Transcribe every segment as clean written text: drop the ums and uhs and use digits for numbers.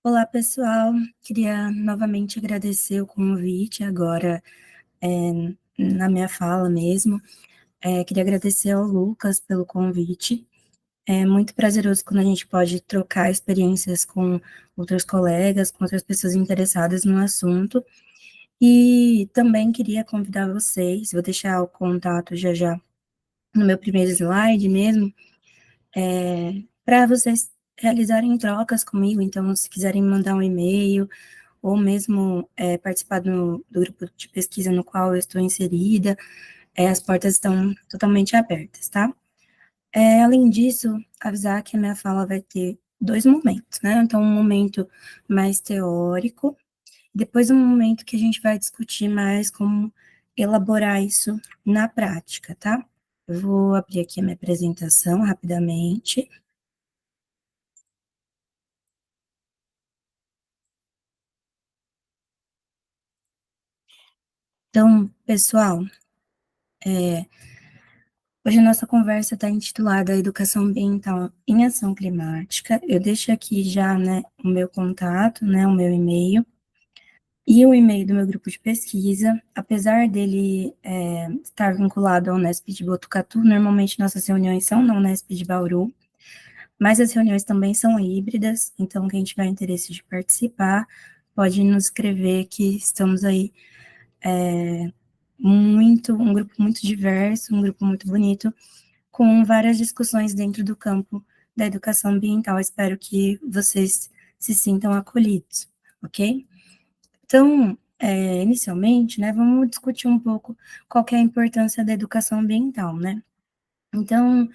Olá, pessoal. Queria novamente agradecer o convite agora, na minha fala mesmo. Queria agradecer ao Lucas pelo convite. É muito prazeroso quando a gente pode trocar experiências com outros colegas, com outras pessoas interessadas no assunto. E também queria convidar vocês, vou deixar o contato já já no meu primeiro slide mesmo, para vocês realizarem trocas comigo. Então, se quiserem mandar um e-mail, ou mesmo participar do grupo de pesquisa no qual eu estou inserida, as portas estão totalmente abertas, tá? Além disso, avisar que a minha fala vai ter dois momentos, né? Então, um momento mais teórico, depois um momento que a gente vai discutir mais como elaborar isso na prática, tá? Eu vou abrir aqui a minha apresentação rapidamente. Então, pessoal, hoje a nossa conversa está intitulada Educação Ambiental em Ação Climática. Eu deixo aqui já, né, o meu contato, né, o meu e-mail e o e-mail do meu grupo de pesquisa. Apesar dele estar vinculado ao Unesp de Botucatu, normalmente nossas reuniões são na Unesp de Bauru, mas as reuniões também são híbridas, então quem tiver interesse de participar pode nos escrever que estamos aí um grupo muito diverso, um grupo muito bonito, com várias discussões dentro do campo da educação ambiental. Espero que vocês se sintam acolhidos, ok? Então, inicialmente, né, vamos discutir um pouco qual que é a importância da educação ambiental, né? Então,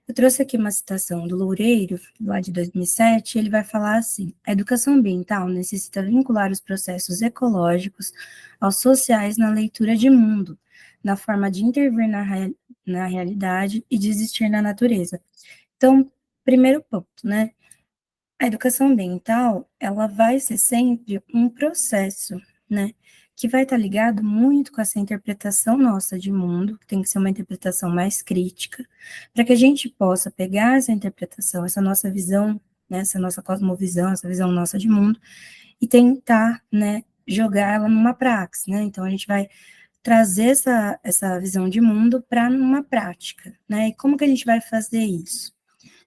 eu trouxe aqui uma citação do Loureiro, lá de 2007, ele vai falar assim: a educação ambiental necessita vincular os processos ecológicos aos sociais na leitura de mundo, na forma de intervir na realidade e de existir na natureza. Então, primeiro ponto, né? A educação ambiental, ela vai ser sempre um processo, né? Que vai estar ligado muito com essa interpretação nossa de mundo, que tem que ser uma interpretação mais crítica, para que a gente possa pegar essa interpretação, essa nossa visão, né, essa nossa cosmovisão, essa visão nossa de mundo, e tentar, né, jogar ela numa praxis, né? Então, a gente vai trazer essa visão de mundo para uma prática, né? E como que a gente vai fazer isso?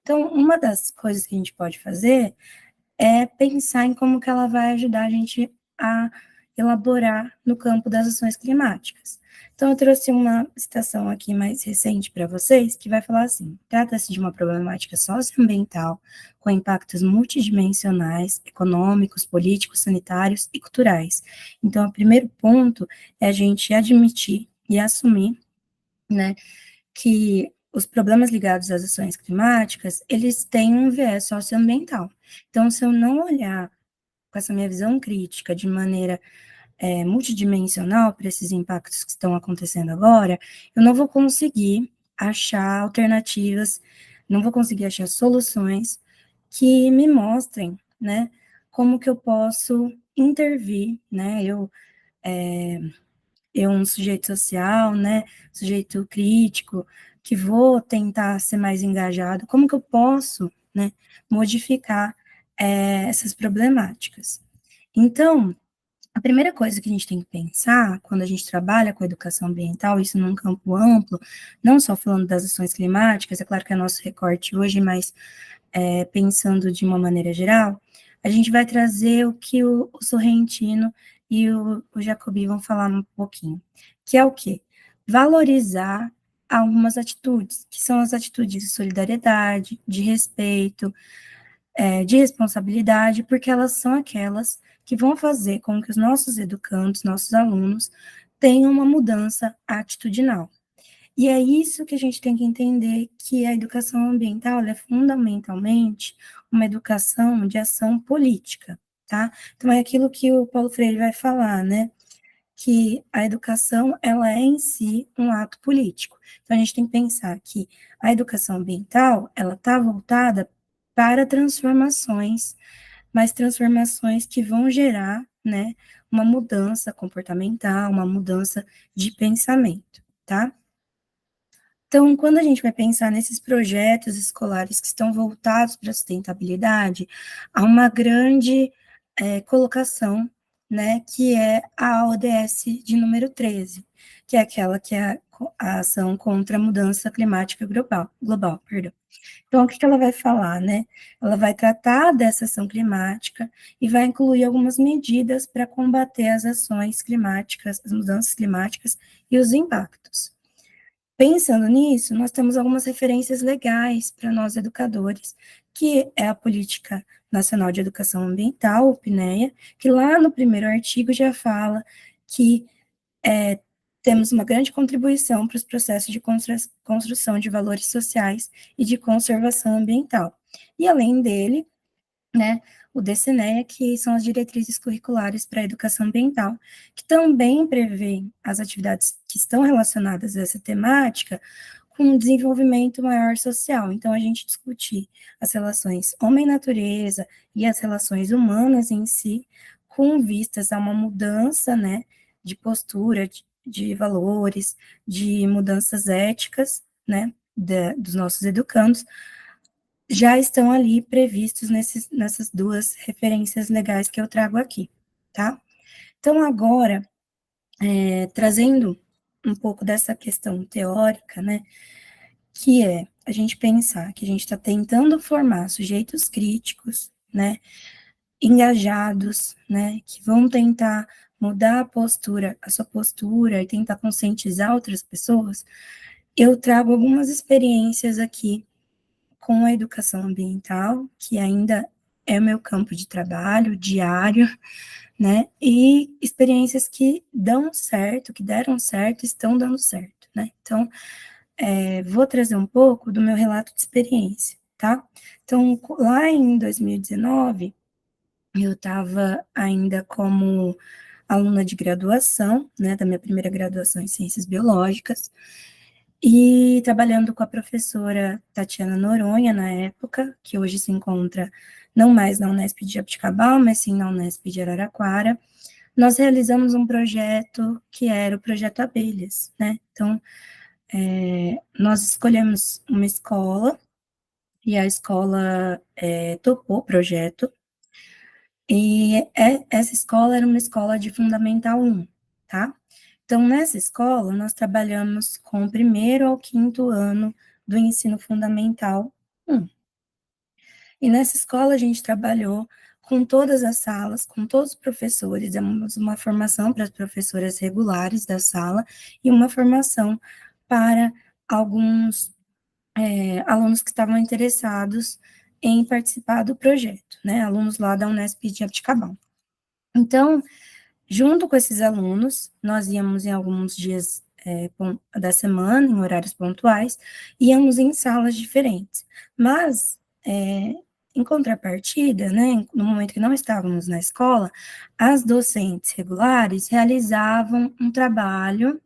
Então, uma das coisas que a gente pode fazer é pensar em como que ela vai ajudar a gente a elaborar no campo das ações climáticas. Então, eu trouxe uma citação aqui mais recente para vocês, que vai falar assim: trata-se de uma problemática socioambiental com impactos multidimensionais, econômicos, políticos, sanitários e culturais. Então, o primeiro ponto é a gente admitir e assumir, né, que os problemas ligados às ações climáticas, eles têm um viés socioambiental. Então, se eu não olhar com essa minha visão crítica de maneira multidimensional para esses impactos que estão acontecendo agora, eu não vou conseguir achar alternativas, não vou conseguir achar soluções que me mostrem, né, como que eu posso intervir, né, eu um sujeito social, né, sujeito crítico, que vou tentar ser mais engajado, como que eu posso, né, modificar essas problemáticas? Então, a primeira coisa que a gente tem que pensar quando a gente trabalha com educação ambiental, isso num campo amplo, não só falando das ações climáticas, é claro que é nosso recorte hoje, mas pensando de uma maneira geral, a gente vai trazer o que o Sorrentino e o Jacobi vão falar um pouquinho, que é o quê? Valorizar algumas atitudes, que são as atitudes de solidariedade, de respeito, de responsabilidade, porque elas são aquelas que vão fazer com que os nossos educandos, nossos alunos, tenham uma mudança atitudinal. E é isso que a gente tem que entender, que a educação ambiental é fundamentalmente uma educação de ação política, tá? Então, é aquilo que o Paulo Freire vai falar, né? Que a educação, ela é em si um ato político. Então, a gente tem que pensar que a educação ambiental, ela está voltada para transformações, mas transformações que vão gerar, né, uma mudança comportamental, uma mudança de pensamento, tá? Então, quando a gente vai pensar nesses projetos escolares que estão voltados para a sustentabilidade, há uma grande colocação, né, que é a ODS de número 13, que é aquela que é a ação contra a mudança climática global, perdão. Então, o que ela vai falar, né? Ela vai tratar dessa ação climática e vai incluir algumas medidas para combater as ações climáticas, as mudanças climáticas e os impactos. Pensando nisso, nós temos algumas referências legais para nós educadores, que é a Política Nacional de Educação Ambiental, o PNEA, que lá no primeiro artigo já fala que temos uma grande contribuição para os processos de construção de valores sociais e de conservação ambiental. E além dele, né, o DCNEA, que são as diretrizes curriculares para a educação ambiental, que também prevê as atividades que estão relacionadas a essa temática com um desenvolvimento maior social. Então, a gente discutir as relações homem-natureza e as relações humanas em si, com vistas a uma mudança, né, de postura, de valores, de mudanças éticas, né, dos nossos educandos, já estão ali previstos nessas duas referências legais que eu trago aqui, tá? Então, agora, trazendo um pouco dessa questão teórica, né, que é a gente pensar que a gente está tentando formar sujeitos críticos, né, engajados, né, que vão tentar mudar a sua postura e tentar conscientizar outras pessoas, eu trago algumas experiências aqui com a educação ambiental, que ainda é o meu campo de trabalho diário, né? E experiências que dão certo, que deram certo, estão dando certo, né? Então, vou trazer um pouco do meu relato de experiência, tá? Então, lá em 2019, eu estava ainda como aluna de graduação, né, da minha primeira graduação em Ciências Biológicas, e trabalhando com a professora Tatiana Noronha, na época, que hoje se encontra não mais na Unesp de Jabuticabal, mas sim na Unesp de Araraquara, nós realizamos um projeto que era o Projeto Abelhas, né? Então, nós escolhemos uma escola, e a escola topou o projeto, e essa escola era uma escola de Fundamental 1, tá? Então, nessa escola, nós trabalhamos com o primeiro ao quinto ano do ensino fundamental 1. E nessa escola a gente trabalhou com todas as salas, com todos os professores, demos uma formação para as professoras regulares da sala e uma formação para alguns alunos que estavam interessados em participar do projeto, né? Alunos lá da Unesp de Jabuticabal. Então, junto com esses alunos, nós íamos em alguns dias da semana, em horários pontuais, íamos em salas diferentes. Mas, em contrapartida, né, no momento que não estávamos na escola, as docentes regulares realizavam um trabalho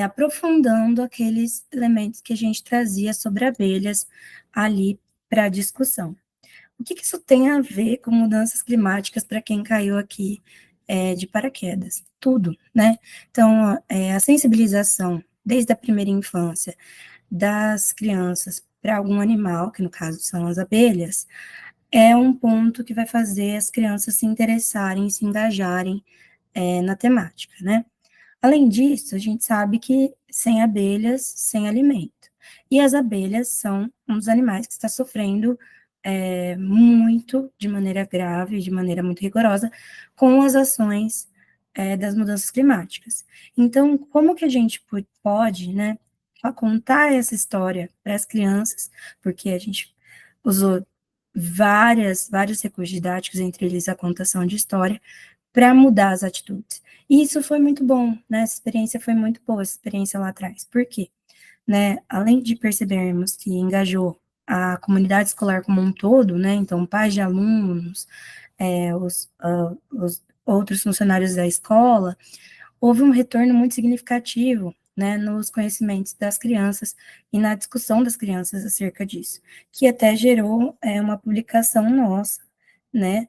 aprofundando aqueles elementos que a gente trazia sobre abelhas ali para discussão. O que isso tem a ver com mudanças climáticas para quem caiu aqui de paraquedas? Tudo, né? Então, a sensibilização desde a primeira infância das crianças para algum animal, que no caso são as abelhas, é um ponto que vai fazer as crianças se interessarem, se engajarem na temática, né? Além disso, a gente sabe que sem abelhas, sem alimento. E as abelhas são um dos animais que está sofrendo muito, de maneira grave, de maneira muito rigorosa, com as ações das mudanças climáticas. Então, como que a gente pode, né, contar essa história para as crianças, porque a gente usou vários recursos didáticos, entre eles a contação de história, para mudar as atitudes. E isso foi muito bom, né? Essa experiência foi muito boa, essa experiência lá atrás. Por quê? Né? Além de percebermos que engajou a comunidade escolar como um todo, né? Então, pais de alunos, os outros funcionários da escola, houve um retorno muito significativo, né, nos conhecimentos das crianças e na discussão das crianças acerca disso, que até gerou uma publicação nossa, né,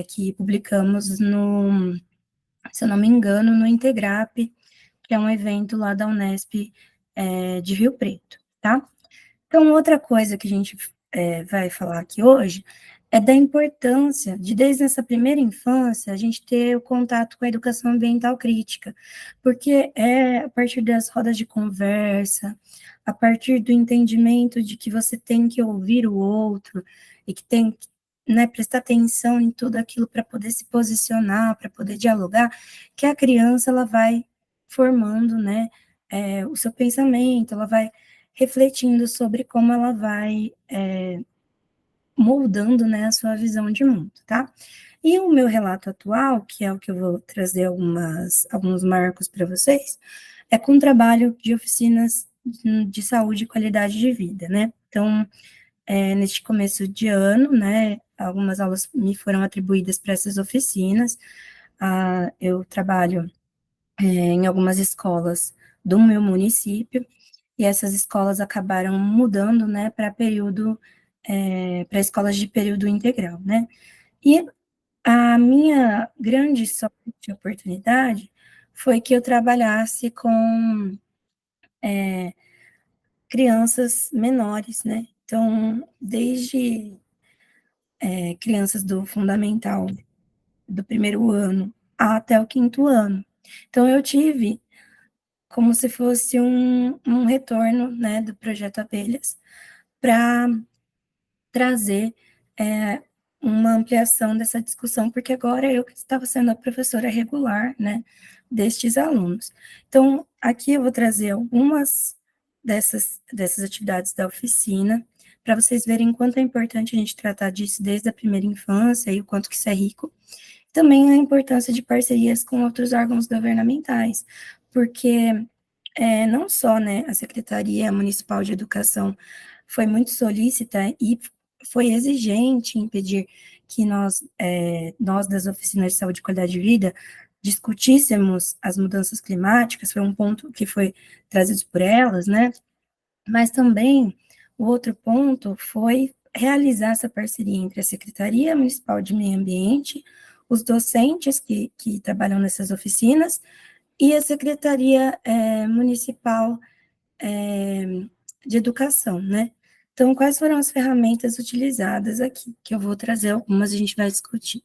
que publicamos no, se eu não me engano, no Integrap, que é um evento lá da Unesp de Rio Preto, tá? Então, outra coisa que a gente vai falar aqui hoje é da importância de, desde essa primeira infância, a gente ter o contato com a educação ambiental crítica, porque é a partir das rodas de conversa, a partir do entendimento de que você tem que ouvir o outro e que tem que, né, prestar atenção em tudo aquilo para poder se posicionar, para poder dialogar, que a criança ela vai formando, né, o seu pensamento, ela vai refletindo sobre como ela vai moldando, né, a sua visão de mundo, tá? E o meu relato atual, que é o que eu vou trazer alguns marcos para vocês, é com o trabalho de oficinas de saúde e qualidade de vida, né? Então, neste começo de ano, né, algumas aulas me foram atribuídas para essas oficinas. Eu trabalho em algumas escolas do meu município, e essas escolas acabaram mudando, né, para período, para escolas de período integral, né? E a minha grande sorte e oportunidade foi que eu trabalhasse com crianças menores, né? Então, desde crianças do fundamental, do primeiro ano, até o quinto ano. Então, eu tive como se fosse um retorno, né, do projeto Abelhas, para trazer é, uma ampliação dessa discussão, porque agora eu que estava sendo a professora regular, né, destes alunos. Então, aqui eu vou trazer algumas dessas atividades da oficina, para vocês verem quanto é importante a gente tratar disso desde a primeira infância e o quanto que isso é rico. Também a importância de parcerias com outros órgãos governamentais, porque não só, né, a Secretaria Municipal de Educação foi muito solícita e foi exigente em pedir que nós das oficinas de saúde e qualidade de vida, discutíssemos as mudanças climáticas, foi um ponto que foi trazido por elas, né, mas também o outro ponto foi realizar essa parceria entre a Secretaria Municipal de Meio Ambiente, os docentes que trabalham nessas oficinas e a Secretaria Municipal de Educação, né? Então, quais foram as ferramentas utilizadas aqui? Que eu vou trazer algumas e a gente vai discutir.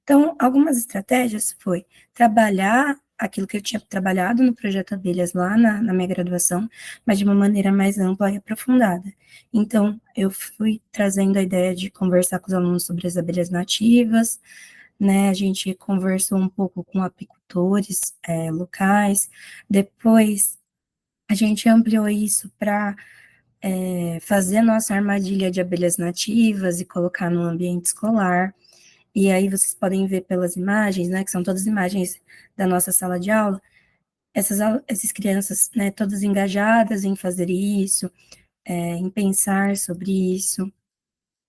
Então, algumas estratégias foi trabalhar aquilo que eu tinha trabalhado no projeto Abelhas lá na minha graduação, mas de uma maneira mais ampla e aprofundada. Então, eu fui trazendo a ideia de conversar com os alunos sobre as abelhas nativas, né? A gente conversou um pouco com apicultores locais, depois a gente ampliou isso para fazer a nossa armadilha de abelhas nativas e colocar no ambiente escolar. E aí vocês podem ver pelas imagens, né, que são todas imagens da nossa sala de aula, essas crianças, né, todas engajadas em fazer isso, em pensar sobre isso.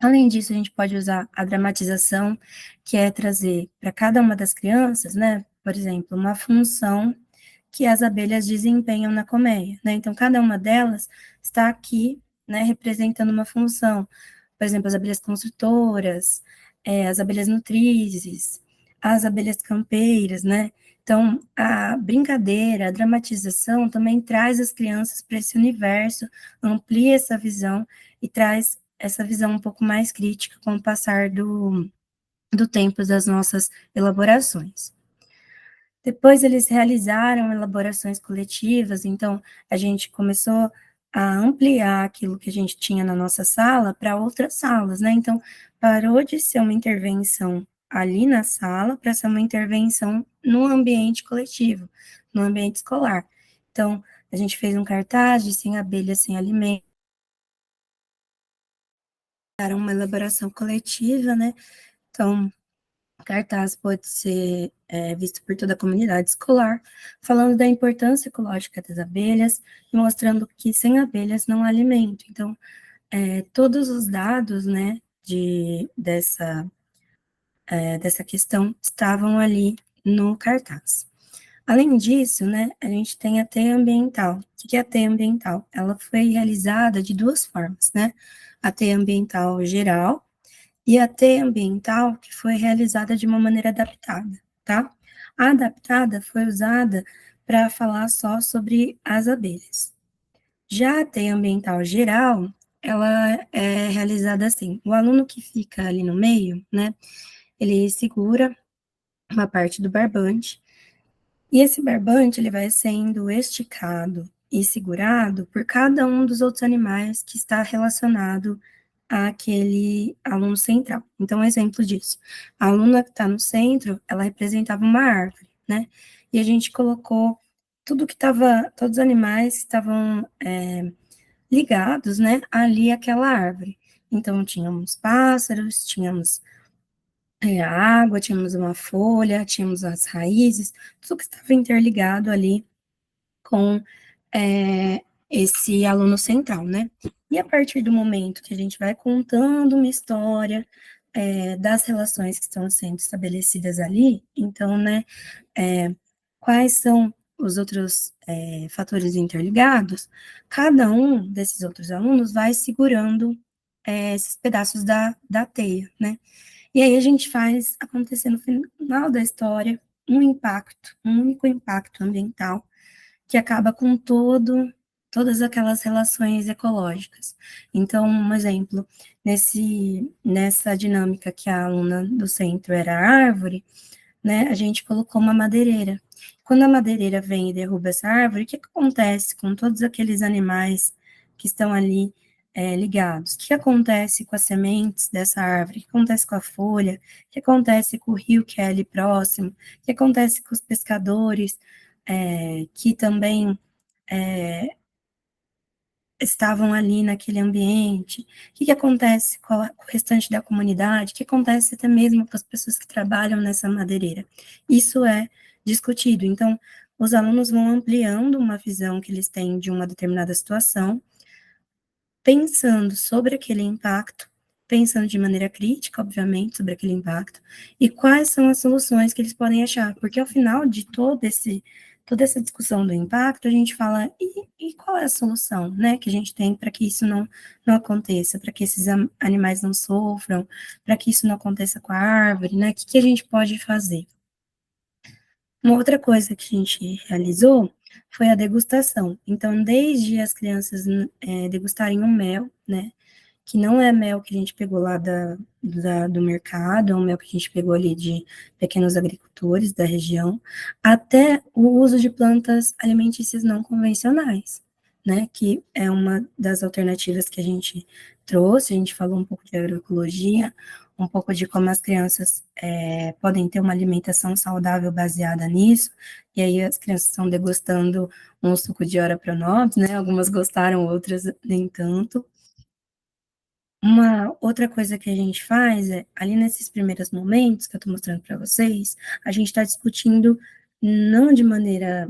Além disso, a gente pode usar a dramatização, que é trazer para cada uma das crianças, né, por exemplo, uma função que as abelhas desempenham na colmeia, né? Então, cada uma delas está aqui, né, representando uma função. Por exemplo, as abelhas construtoras, as abelhas nutrizes, as abelhas campeiras, né? Então, a brincadeira, a dramatização também traz as crianças para esse universo, amplia essa visão e traz essa visão um pouco mais crítica com o passar do tempo das nossas elaborações. Depois eles realizaram elaborações coletivas, então a gente começou a ampliar aquilo que a gente tinha na nossa sala para outras salas, né? Então parou de ser uma intervenção ali na sala para ser uma intervenção no ambiente coletivo, no ambiente escolar. Então a gente fez um cartaz de sem abelhas, sem alimento, era uma elaboração coletiva, né? Então cartaz pode ser visto por toda a comunidade escolar, falando da importância ecológica das abelhas e mostrando que sem abelhas não há alimento. Então, todos os dados, né, dessa questão estavam ali no cartaz. Além disso, né, a gente tem a teia ambiental. O que é a teia ambiental? Ela foi realizada de duas formas, né? A teia ambiental geral, e a T ambiental, que foi realizada de uma maneira adaptada, tá? A adaptada foi usada para falar só sobre as abelhas. Já a T ambiental geral, ela é realizada assim, o aluno que fica ali no meio, né, ele segura uma parte do barbante, e esse barbante ele vai sendo esticado e segurado por cada um dos outros animais que está relacionado àquele aluno central. Então, um exemplo disso, a aluna que está no centro, ela representava uma árvore, né? E a gente colocou tudo que estava, todos os animais que estavam ligados, né, ali àquela árvore. Então, tínhamos pássaros, tínhamos a água, tínhamos uma folha, tínhamos as raízes, tudo que estava interligado ali com esse aluno central, né? E a partir do momento que a gente vai contando uma história das relações que estão sendo estabelecidas ali, então, né, quais são os outros fatores interligados, cada um desses outros alunos vai segurando esses pedaços da teia, né? E aí a gente faz acontecer no final da história um impacto, um único impacto ambiental que acaba com todas aquelas relações ecológicas. Então, um exemplo, nessa dinâmica que a aluna do centro era a árvore, né, a gente colocou uma madeireira. Quando a madeireira vem e derruba essa árvore, o que acontece com todos aqueles animais que estão ali ligados? O que acontece com as sementes dessa árvore? O que acontece com a folha? O que acontece com o rio que é ali próximo? O que acontece com os pescadores que também estavam ali naquele ambiente? O que acontece com o restante da comunidade? O que acontece até mesmo com as pessoas que trabalham nessa madeireira? Isso é discutido. Então, os alunos vão ampliando uma visão que eles têm de uma determinada situação, pensando sobre aquele impacto, pensando de maneira crítica, obviamente, sobre aquele impacto, e quais são as soluções que eles podem achar, porque ao final de toda essa discussão do impacto, a gente fala, e qual é a solução, né, que a gente tem para que isso não aconteça, para que esses animais não sofram, para que isso não aconteça com a árvore, né, o que a gente pode fazer? Uma outra coisa que a gente realizou foi a degustação. Então, desde as crianças degustarem o mel, né, que não é mel que a gente pegou lá do mercado, é um mel que a gente pegou ali de pequenos agricultores da região, até o uso de plantas alimentícias não convencionais, né, que é uma das alternativas que a gente trouxe, a gente falou um pouco de agroecologia, um pouco de como as crianças podem ter uma alimentação saudável baseada nisso, e aí as crianças estão degustando um suco de ora pronobis, né, algumas gostaram, outras nem tanto. Uma outra coisa que a gente faz é, ali nesses primeiros momentos que eu estou mostrando para vocês, a gente está discutindo não de maneira,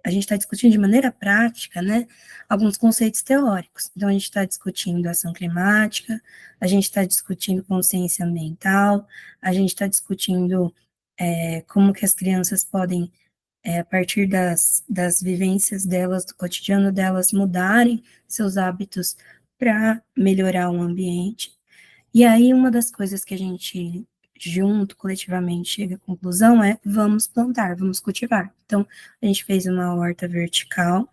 a gente está discutindo de maneira prática, né, alguns conceitos teóricos. Então, a gente está discutindo ação climática, a gente está discutindo consciência ambiental, a gente está discutindo como que as crianças podem a partir das vivências delas, do cotidiano delas, mudarem seus hábitos para melhorar o ambiente. E aí, uma das coisas que a gente, junto, coletivamente, chega à conclusão é: vamos plantar, vamos cultivar. Então, a gente fez uma horta vertical,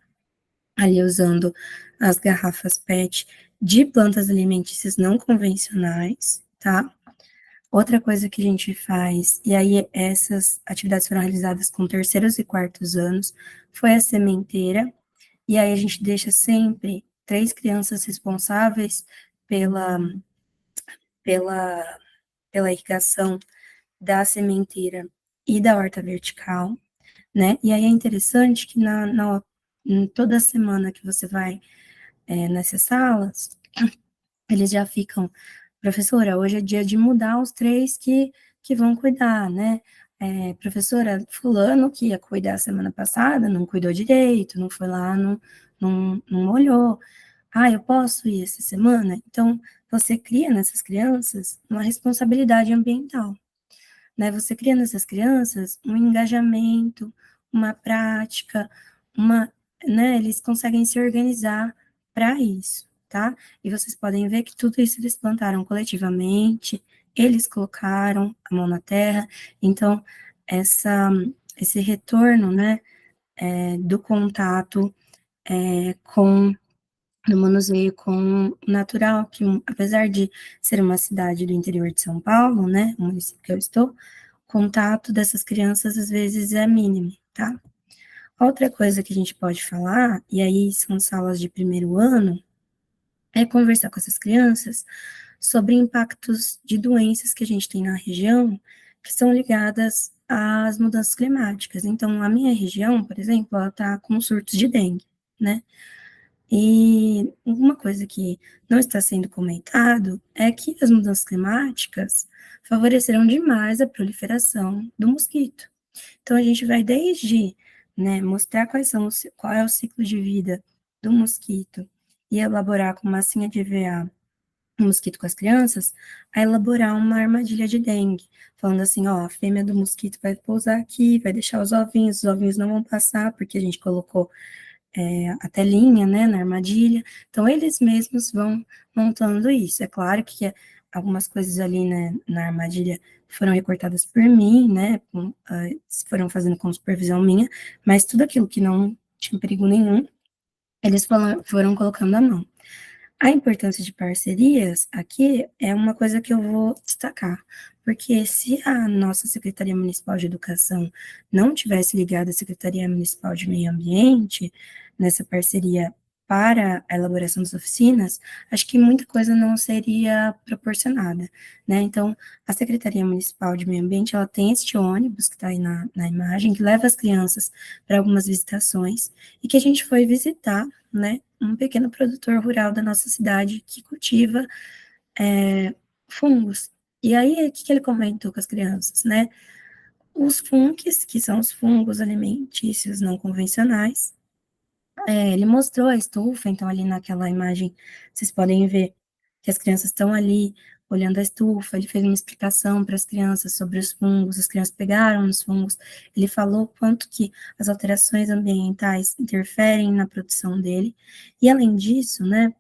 ali usando as garrafas PET de plantas alimentícias não convencionais, tá? Outra coisa que a gente faz, e aí essas atividades foram realizadas com terceiros e quartos anos, foi a sementeira, e aí a gente deixa sempre 3 crianças responsáveis pela, pela, pela irrigação da sementeira e da horta vertical, né? E aí é interessante que em toda semana que você vai nessas salas, eles já ficam, professora, hoje é dia de mudar os 3 que vão cuidar, né? Professora, fulano que ia cuidar semana passada, não cuidou direito, não foi lá, não olhou. Ah, eu posso ir essa semana? Então, você cria nessas crianças uma responsabilidade ambiental, né? Você cria nessas crianças um engajamento, uma prática, uma, né? Eles conseguem se organizar para isso, tá? E vocês podem ver que tudo isso eles plantaram coletivamente, eles colocaram a mão na terra, então esse retorno, né, do contato com no manuseio com o natural, que apesar de ser uma cidade do interior de São Paulo, né, o município que eu estou, o contato dessas crianças às vezes é mínimo, tá? Outra coisa que a gente pode falar, e aí são salas de primeiro ano, é conversar com essas crianças sobre impactos de doenças que a gente tem na região, que são ligadas às mudanças climáticas. Então, a minha região, por exemplo, ela está com surtos de dengue, né? E uma coisa que não está sendo comentado é que as mudanças climáticas favoreceram demais a proliferação do mosquito. Então, a gente vai desde, né, mostrar qual é o ciclo de vida do mosquito e elaborar com massinha de EVA o mosquito com as crianças, a elaborar uma armadilha de dengue, falando assim, ó, a fêmea do mosquito vai pousar aqui, vai deixar os ovinhos não vão passar, porque a gente colocou a telinha, né, na armadilha. Então, eles mesmos vão montando isso. É claro que algumas coisas ali, né, na armadilha foram recortadas por mim, né, foram fazendo com supervisão minha, mas tudo aquilo que não tinha perigo nenhum, eles foram colocando à mão. A importância de parcerias aqui é uma coisa que eu vou destacar, porque se a nossa Secretaria Municipal de Educação não tivesse ligado à Secretaria Municipal de Meio Ambiente, nessa parceria para a elaboração das oficinas, acho que muita coisa não seria proporcionada, né? Então, a Secretaria Municipal de Meio Ambiente, ela tem este ônibus que está aí na imagem, que leva as crianças para algumas visitações, e que a gente foi visitar, né, um pequeno produtor rural da nossa cidade que cultiva fungos. E aí, o que ele comentou com as crianças, né? Os funques, que são os fungos alimentícios não convencionais, ele mostrou a estufa, então ali naquela imagem vocês podem ver que as crianças estão ali olhando a estufa, ele fez uma explicação para as crianças sobre os fungos, as crianças pegaram os fungos, ele falou quanto que as alterações ambientais interferem na produção dele, e além disso, né,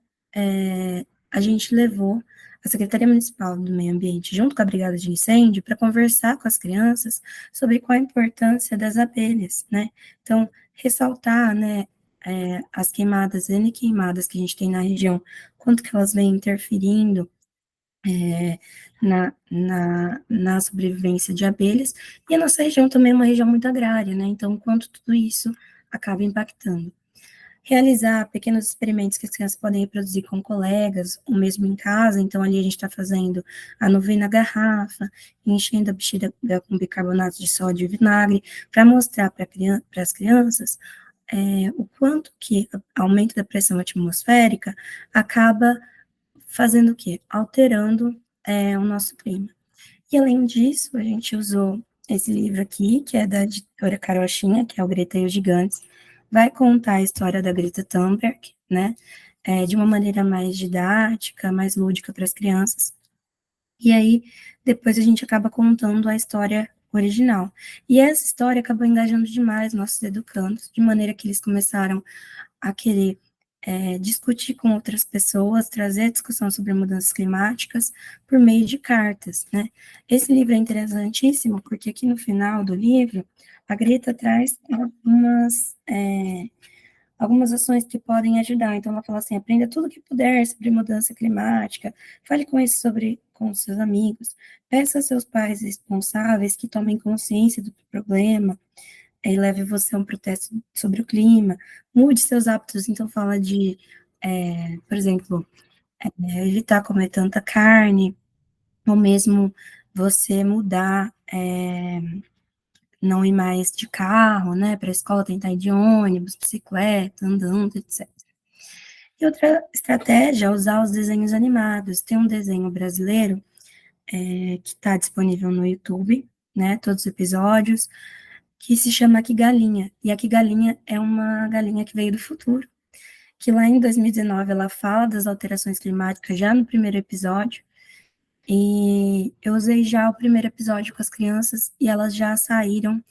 a gente levou a Secretaria Municipal do Meio Ambiente, junto com a Brigada de Incêndio, para conversar com as crianças sobre qual a importância das abelhas, né, então, ressaltar, né, as queimadas, N queimadas que a gente tem na região, quanto que elas vêm interferindo na sobrevivência de abelhas, e a nossa região também é uma região muito agrária, né? Então, quanto tudo isso acaba impactando. Realizar pequenos experimentos que as crianças podem reproduzir com colegas, ou mesmo em casa, então ali a gente está fazendo a nuvem na garrafa, enchendo a bexiga com bicarbonato de sódio e vinagre, para mostrar para as crianças o quanto que o aumento da pressão atmosférica acaba fazendo o quê? Alterando o nosso clima. E além disso, a gente usou esse livro aqui, que é da editora Carochinha, que é o Greta e os Gigantes, vai contar a história da Greta Thunberg, né, de uma maneira mais didática, mais lúdica para as crianças. E aí, depois a gente acaba contando a história original. E essa história acabou engajando demais nossos educandos, de maneira que eles começaram a querer discutir com outras pessoas, trazer discussão sobre mudanças climáticas por meio de cartas, né? Esse livro é interessantíssimo porque aqui no final do livro a Greta traz algumas ações que podem ajudar. Então ela fala assim, aprenda tudo o que puder sobre mudança climática, fale com seus amigos, peça aos seus pais responsáveis que tomem consciência do problema, leve você a um protesto sobre o clima, mude seus hábitos, então fala de, por exemplo, evitar comer tanta carne, ou mesmo você mudar, não ir mais de carro, né, para a escola, tentar ir de ônibus, bicicleta, andando, etc. E outra estratégia é usar os desenhos animados. Tem um desenho brasileiro que está disponível no YouTube, né, todos os episódios, que se chama Aqui Galinha. E Aqui Galinha é uma galinha que veio do futuro, que lá em 2019 ela fala das alterações climáticas já no primeiro episódio, e eu usei já o primeiro episódio com as crianças e elas já saíram,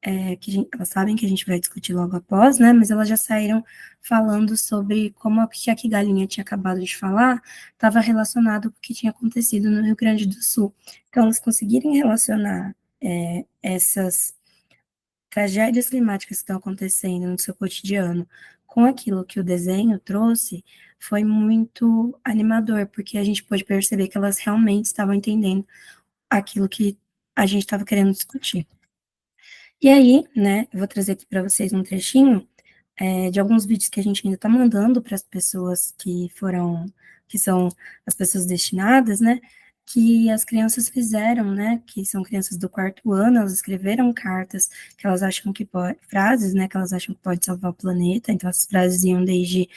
elas sabem que a gente vai discutir logo após, né, mas elas já saíram falando sobre como o que a Que Galinha tinha acabado de falar estava relacionado com o que tinha acontecido no Rio Grande do Sul. Então, elas conseguirem relacionar essas tragédias climáticas que estão acontecendo no seu cotidiano com aquilo que o desenho trouxe, foi muito animador, porque a gente pôde perceber que elas realmente estavam entendendo aquilo que a gente estava querendo discutir. E aí, né, eu vou trazer aqui para vocês um trechinho de alguns vídeos que a gente ainda está mandando para as pessoas que são as pessoas destinadas, né, que as crianças fizeram, né, que são crianças do quarto ano, elas escreveram cartas que elas acham que pode, frases, né, que elas acham que pode salvar o planeta, então essas frases iam desde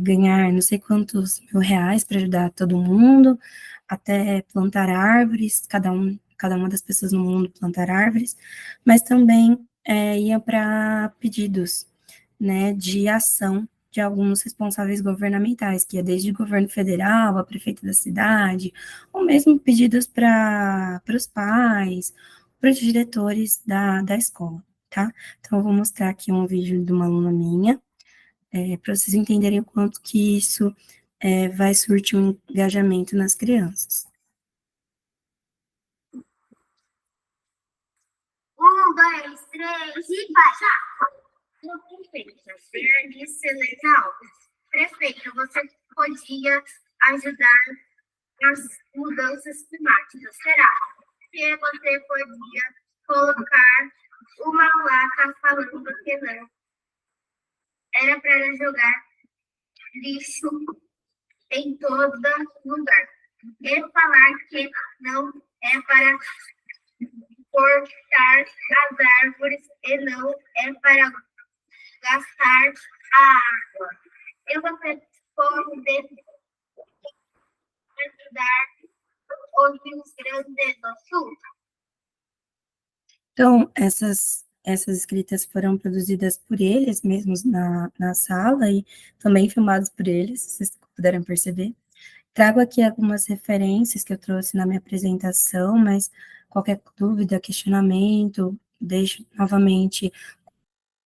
ganhar não sei quantos mil reais para ajudar todo mundo, até plantar árvores, cada uma das pessoas no mundo plantar árvores, mas também ia para pedidos, né, de ação de alguns responsáveis governamentais, que é desde o governo federal, a prefeita da cidade, ou mesmo pedidos para os pais, para os diretores da escola, tá? Então, eu vou mostrar aqui um vídeo de uma aluna minha, para vocês entenderem o quanto que isso vai surtir um engajamento nas crianças. 1, 2, 3 e vai! Já! Prefeita, Berenice Helena Alves. Prefeita, você podia ajudar as mudanças climáticas, será? Que você podia colocar uma placa falando que não era para jogar lixo em todo lugar. E falar que não é para cortar as árvores e não é para gastar a água. E você pode ajudar os Rios Grandes do Sul. Então, essas escritas foram produzidas por eles mesmos na sala e também filmadas por eles, vocês puderam perceber. Trago aqui algumas referências que eu trouxe na minha apresentação, mas qualquer dúvida, questionamento, deixo novamente